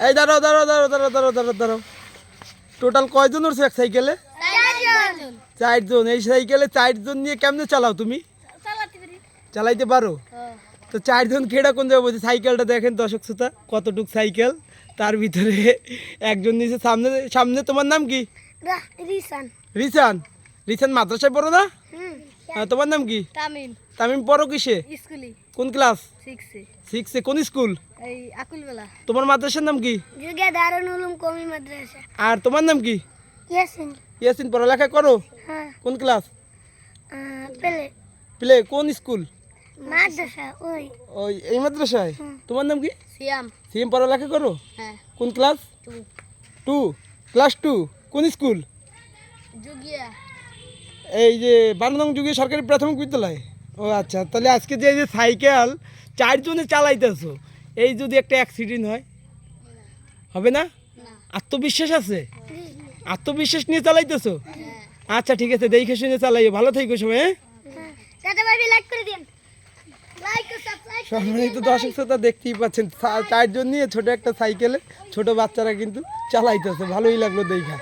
এই দাঁড়াও দাঁড়াও দাঁড়াও দাঁড়াও দাঁড়াও দাঁড়াও দাঁড়াও টোটাল কয়জন উঠছে এক সাইকেলে? 4 জন। এই সাইকেলে 4 জন নিয়ে কেমনে চালাও তুমি? চালাইতে পারো? তো 4 জন কেডা কোন যাবো? সাইকেলটা দেখেন দর্শক শ্রোতা, কতটুক সাইকেল, তার ভিতরে একজন নিচে। সামনে সামনে তোমার নাম কি? রিসান। রিসান। রিসান মাদ্রাসায় পড়ো না? তোমার নাম কি? তামিম। তামিম পড়ো কিসে? স্কুলে। কোন ক্লাস? 6 এ। 6 এ। কোন স্কুল? এই আকুলবেলা। তোমার মাদ্রাসার নাম কি? যুগে দারুল উলুম কওমি মাদ্রাসা। আর তোমার নাম কি? ইয়াসিন। ইয়াসিন। পড়ালেখা করো? হ্যাঁ। কোন ক্লাস? পেলে। প্লে। কোন স্কুল? মাদ্রাসা ওই। ওই এই মাদ্রাসায়? তোমার নাম কি? সিয়াম। সিএম। পড়ালেখা করো? হ্যাঁ। কোন ক্লাস? 2। ক্লাস 2। কোন স্কুল? যুগিয়া। এই যে 12 নং যুগে সরকারি প্রাথমিক বিদ্যালয়। ও আচ্ছা, তাহলে আজকে যে যে সাইকেল 4 জনে চালাইতেছো, এই যদি একটা অ্যাক্সিডেন্ট হয়, হবে না? আত্মবিশ্বাস আছে? আত্মবিশ্বাস নিয়ে চালাইতেছো? আচ্ছা ঠিক আছে, দেখে শুনে চালাইও। ভালো থেকো সবাই। টাটা বাই বাই, লাইক করে দিন। লাইক ও সাবস্ক্রাইব। সম্মানিত দর্শক শ্রোতা, দেখতেই পাচ্ছেন 4 জন নিয়ে ছোট একটা সাইকেলে ছোট বাচ্চারা কিন্তু চালাইতেছে। ভালোই লাগলো দেখা।